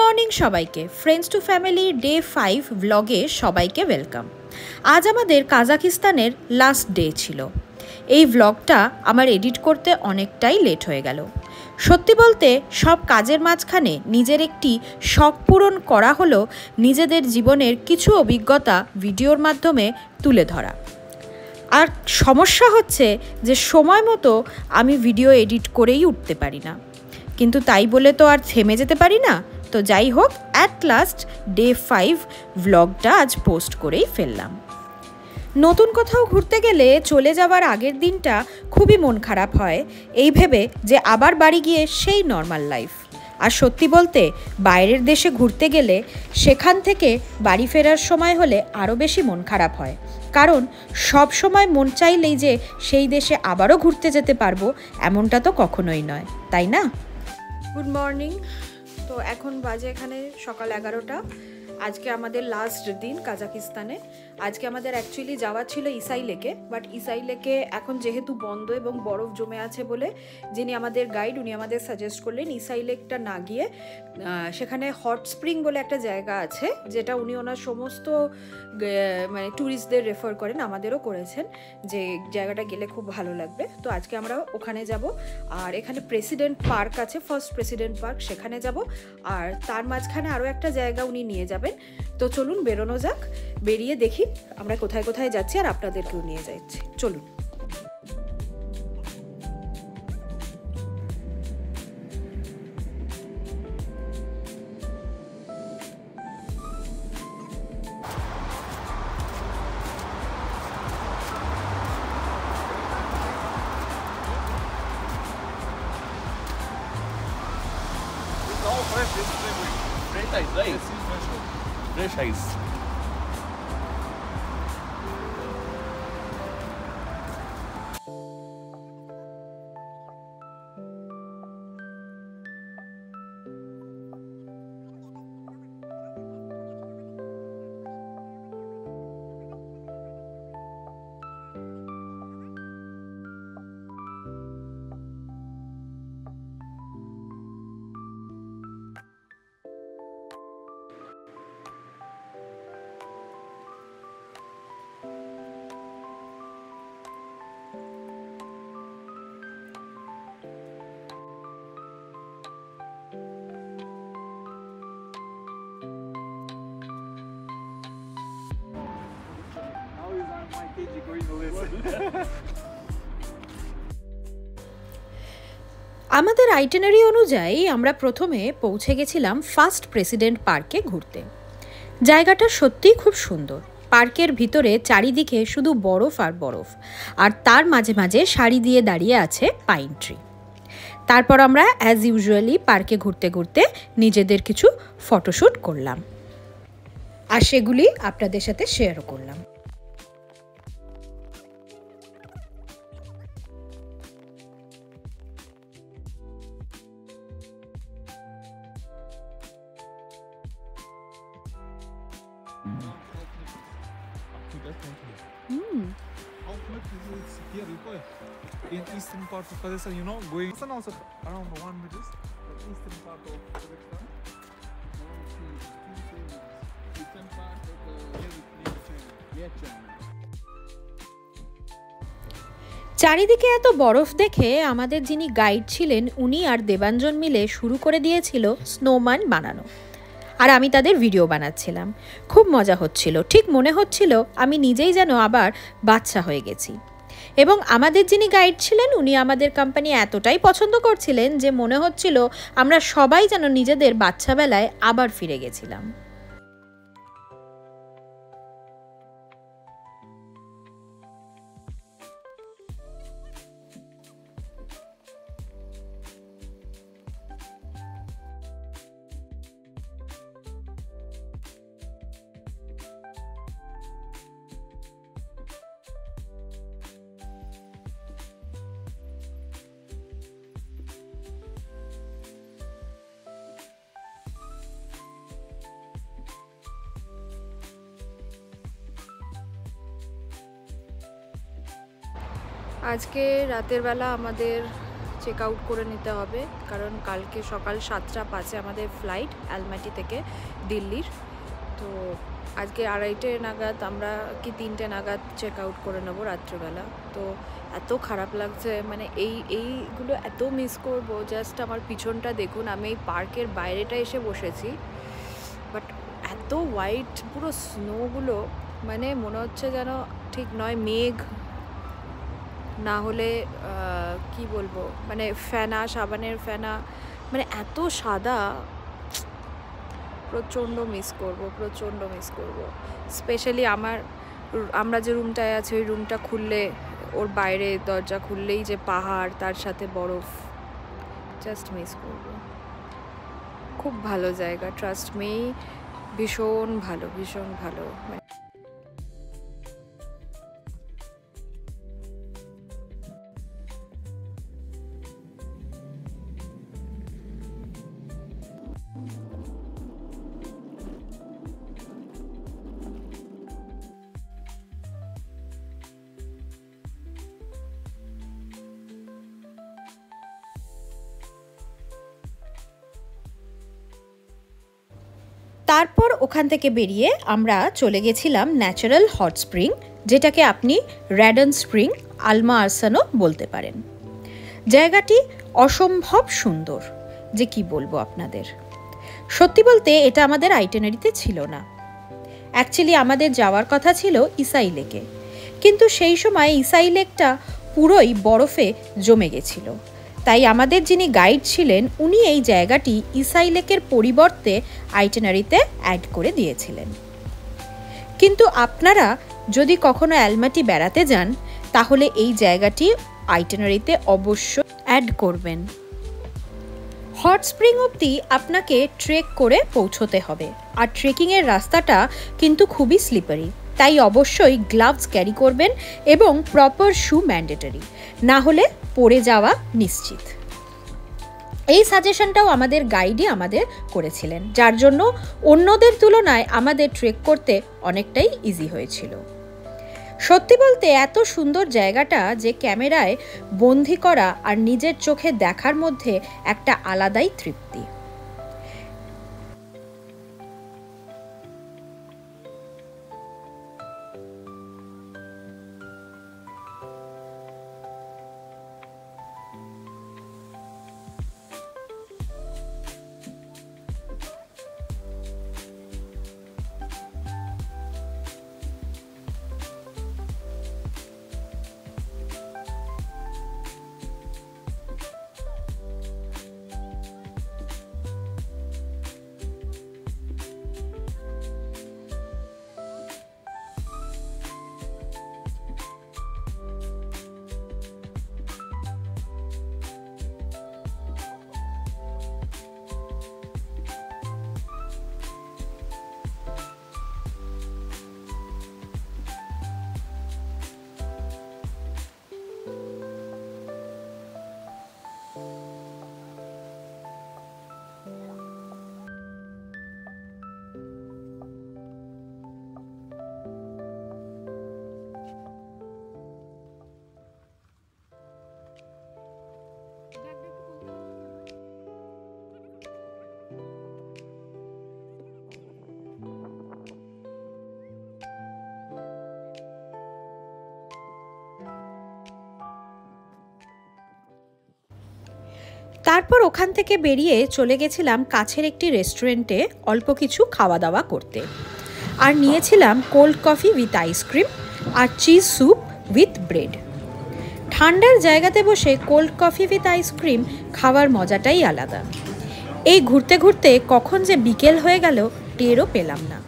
Morning সবাইকে friends to family day 5 ব্লগে সবাইকে ওয়েলকাম। আজ আমাদের কাজাকিস্তানের লাস্ট ডে ছিল। এই ব্লগটা আমার এডিট করতে অনেকটাই লেট হয়ে গেল। সত্যি বলতে সব কাজের মাঝখানে নিজের একটি শখ পূরণ করা হলো নিজেদের জীবনের কিছু অভিজ্ঞতা ভিডিওর মাধ্যমে তুলে ধরা। আর সমস্যা হচ্ছে যে সময় মতো আমি ভিডিও এডিট করেই উঠতে পারি না, কিন্তু তাই বলে তো আর থেমে যেতে পারি না। তো যাই হোক, অ্যাট লাস্ট ডে 5 ভ্লগটা আজ পোস্ট করেই ফেললাম। নতুন কোথাও ঘুরতে গেলে চলে যাওয়ার আগের দিনটা খুবই মন খারাপ হয়, এই ভেবে যে আবার বাড়ি গিয়ে সেই নর্মাল লাইফ। আর সত্যি বলতে বাইরের দেশে ঘুরতে গেলে সেখান থেকে বাড়ি ফেরার সময় হলে আরও বেশি মন খারাপ হয়, কারণ সব সময় মন চাইলেই যে সেই দেশে আবারও ঘুরতে যেতে পারবো এমনটা তো কখনোই নয়, তাই না? Good morning. তো এখন বাজে এখানে সকাল 11টা। আজকে আমাদের লাস্ট দিন কাজাকিস্তানে। আজকে আমাদের অ্যাকচুয়ালি যাওয়া ছিল ইসাই লেকে, বাট ইসাই লেকে এখন যেহেতু বন্ধ এবং বরফ জমে আছে বলে যিনি আমাদের গাইড উনি আমাদের সাজেস্ট করলেন ইসাই লেকটা না গিয়ে সেখানে হট স্প্রিং বলে একটা জায়গা আছে, যেটা উনি ওনার সমস্ত মানে ট্যুরিস্টদের রেফার করেন, আমাদেরও করেছেন যে জায়গাটা গেলে খুব ভালো লাগবে। তো আজকে আমরা ওখানে যাব। আর এখানে প্রেসিডেন্ট পার্ক আছে, ফার্স্ট প্রেসিডেন্ট পার্ক, সেখানে যাব। আর তার মাঝখানে আরও একটা জায়গা উনি নিয়ে যাবেন। তো চলুন বেরোনো যাক, বেরিয়ে দেখি আমরা কোথায় কোথায় যাচ্ছি আর আপনাদেরকেও নিয়ে যাচ্ছি। চলুন। Fresh ice. আমাদের আইটিনারি অনুযায়ী আমরা প্রথমে পৌঁছে গেছিলাম ফার্স্ট প্রেসিডেন্ট পার্কে ঘুরতে। জায়গাটা সত্যিই খুব সুন্দর। পার্কের ভিতরে চারিদিকে শুধু বরফ আর বরফ, আর তার মাঝে মাঝে সারি দিয়ে দাঁড়িয়ে আছে পাইন ট্রি। তারপর আমরা অ্যাজ ইউজুয়ালি পার্কে ঘুরতে ঘুরতে নিজেদের কিছু ফটোশ্যুট করলাম, আর সেগুলি আপনাদের সাথে শেয়ারও করলাম। In eastern part of Kazakhstan, you know, going also around 1 meters, the eastern part of Kazakhstan. Eastern part of near China. চারিদিকে এত বরফ দেখে আমাদের যিনি গাইড ছিলেন উনি আর দেবাঞ্জন মিলে শুরু করে দিয়েছিল স্নোম্যান বানানো, আর আমি তাদের ভিডিও বানাচ্ছিলাম। খুব মজা হচ্ছিল, ঠিক মনে হচ্ছিল আমি নিজেই যেন আবার বাচ্চা হয়ে গেছি। এবং আমাদের যিনি গাইড ছিলেন উনি আমাদের কোম্পানি এতটাই পছন্দ করছিলেন যে মনে হচ্ছিল আমরা সবাই যেন নিজেদের বাচ্চাবেলায় আবার ফিরে গেছিলাম। আজকে রাতের বেলা আমাদের চেক আউট করে নিতে হবে, কারণ কালকে সকাল 7টা 5 আমাদের ফ্লাইট আলমাটি থেকে দিল্লির। তো আজকে 2:30 নাগাদ আমরা কি 3টে নাগাদ চেক আউট করে নেবো রাত্রিবেলা। তো এত খারাপ লাগছে, মানে এইগুলো এত মিস করব। জাস্ট আমার পিছনটা দেখুন, আমি এই পার্কের বাইরেটা এসে বসেছি, বাট এত হোয়াইট পুরো স্নোগুলো, মানে মনে হচ্ছে যেন ঠিক নয় মেঘ না হলে কি বলবো, মানে ফেনা, সাবানের ফেনা, মানে এত সাদা। প্রচণ্ড মিস করব। স্পেশালি আমরা যে রুমটায় আছি ওই রুমটা খুললে, ওর বাইরে দরজা খুললেই যে পাহাড়, তার সাথে বরফ, জাস্ট মিস করব। খুব ভালো জায়গা, ট্রাস্ট মি, ভীষণ ভালো। তারপর ওখান থেকে বেরিয়ে আমরা চলে গেছিলাম ন্যাচারাল হট স্প্রিং, যেটাকে আপনি র্যাডন স্প্রিং, আলমা আরসানও বলতে পারেন। জায়গাটি অসম্ভব সুন্দর, যে কি বলবো আপনাদের। সত্যি বলতে এটা আমাদের আইটিনারিতে ছিল না। অ্যাকচুয়ালি আমাদের যাওয়ার কথা ছিল ইসাই লেকে, কিন্তু সেই সময় ইসাই লেকটা পুরোই বরফে জমে গেছিল। তাই আমাদের যিনি গাইড ছিলেন উনি এই জায়গাটি ইসাই লেকের পরিবর্তে আইটিনারিতে অ্যাড করে দিয়েছিলেন। কিন্তু আপনারা যদি কখনো অ্যালমাটি বেড়াতে যান তাহলে এই জায়গাটি আইটিনারিতে অবশ্যই অ্যাড করবেন। হট স্প্রিং অবধি আপনাকে ট্রেক করে পৌঁছতে হবে, আর ট্রেকিংয়ের রাস্তাটা কিন্তু খুবই স্লিপারি, তাই অবশ্যই গ্লাভস ক্যারি করবেন এবং প্রপার শু ম্যান্ডেটরি, না হলে পড়ে যাওয়া নিশ্চিত। এই সাজেশনটাও আমাদের গাইডই আমাদের করেছিলেন, যার জন্য অন্যদের তুলনায় আমাদের ট্রেক করতে অনেকটাই ইজি হয়েছিল। সত্যি বলতে এত সুন্দর জায়গাটা যে ক্যামেরায় বন্দি করা আর নিজের চোখে দেখার মধ্যে একটা আলাদাই তৃপ্তি। তারপর ওখান থেকে বেরিয়ে চলে গেছিলাম কাছের একটি রেস্টুরেন্টে অল্প কিছু খাওয়া দাওয়া করতে, আর নিয়েছিলাম কোল্ড কফি উইথ আইসক্রিম আর চিজ স্যুপ উইথ ব্রেড। ঠান্ডার জায়গাতে বসে কোল্ড কফি উইথ আইসক্রিম খাওয়ার মজাটাই আলাদা। এই ঘুরতে ঘুরতে কখন যে বিকেল হয়ে গেল টেরও পেলাম না।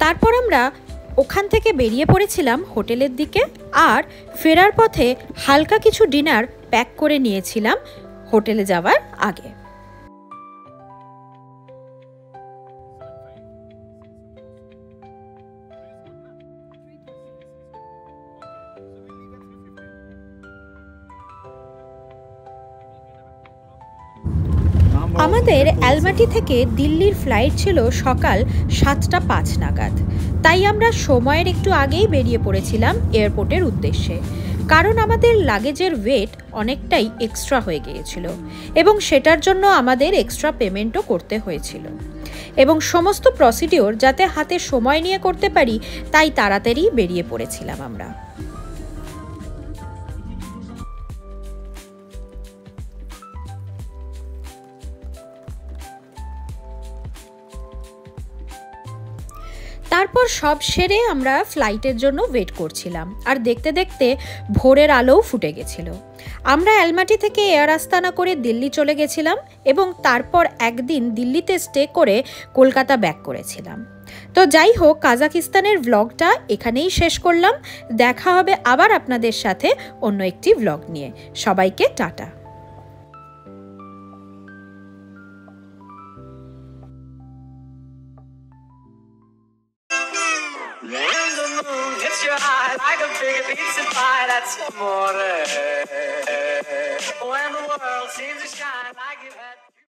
তারপর আমরা ওখান থেকে বেরিয়ে পড়েছিলাম হোটেলের দিকে, আর ফেরার পথে হালকা কিছু ডিনার প্যাক করে নিয়েছিলাম হোটেলে যাওয়ার আগে। আমাদের অ্যালমাটি থেকে দিল্লির ফ্লাইট ছিল সকাল 7:05 নাগাদ, তাই আমরা সময়ের একটু আগেই বেরিয়ে পড়েছিলাম এয়ারপোর্টের উদ্দেশ্যে, কারণ আমাদের লাগেজের ওয়েট অনেকটাই এক্সট্রা হয়ে গিয়েছিল এবং সেটার জন্য আমাদের এক্সট্রা পেমেন্টও করতে হয়েছিল, এবং সমস্ত প্রসিডিওর যাতে হাতে সময় নিয়ে করতে পারি তাই তাড়াতাড়ি বেরিয়ে পড়েছিলাম আমরা। তারপর সব সেরে আমরা ফ্লাইটের জন্য ওয়েট করছিলাম, আর দেখতে দেখতে ভোরের আলোও ফুটে গেছিল। আমরা অ্যালমাটি থেকে এয়ার আস্তানা করে দিল্লি চলে গেছিলাম এবং তারপর একদিন দিল্লিতে স্টে করে কলকাতা ব্যাক করেছিলাম। তো যাই হোক, কাজাকিস্তানের ব্লগটা এখানেই শেষ করলাম। দেখা হবে আবার আপনাদের সাথে অন্য একটি ব্লগ নিয়ে। সবাইকে tata. When the moon hits your eye like a big pizza pie, that's amore. When the world seems to shine like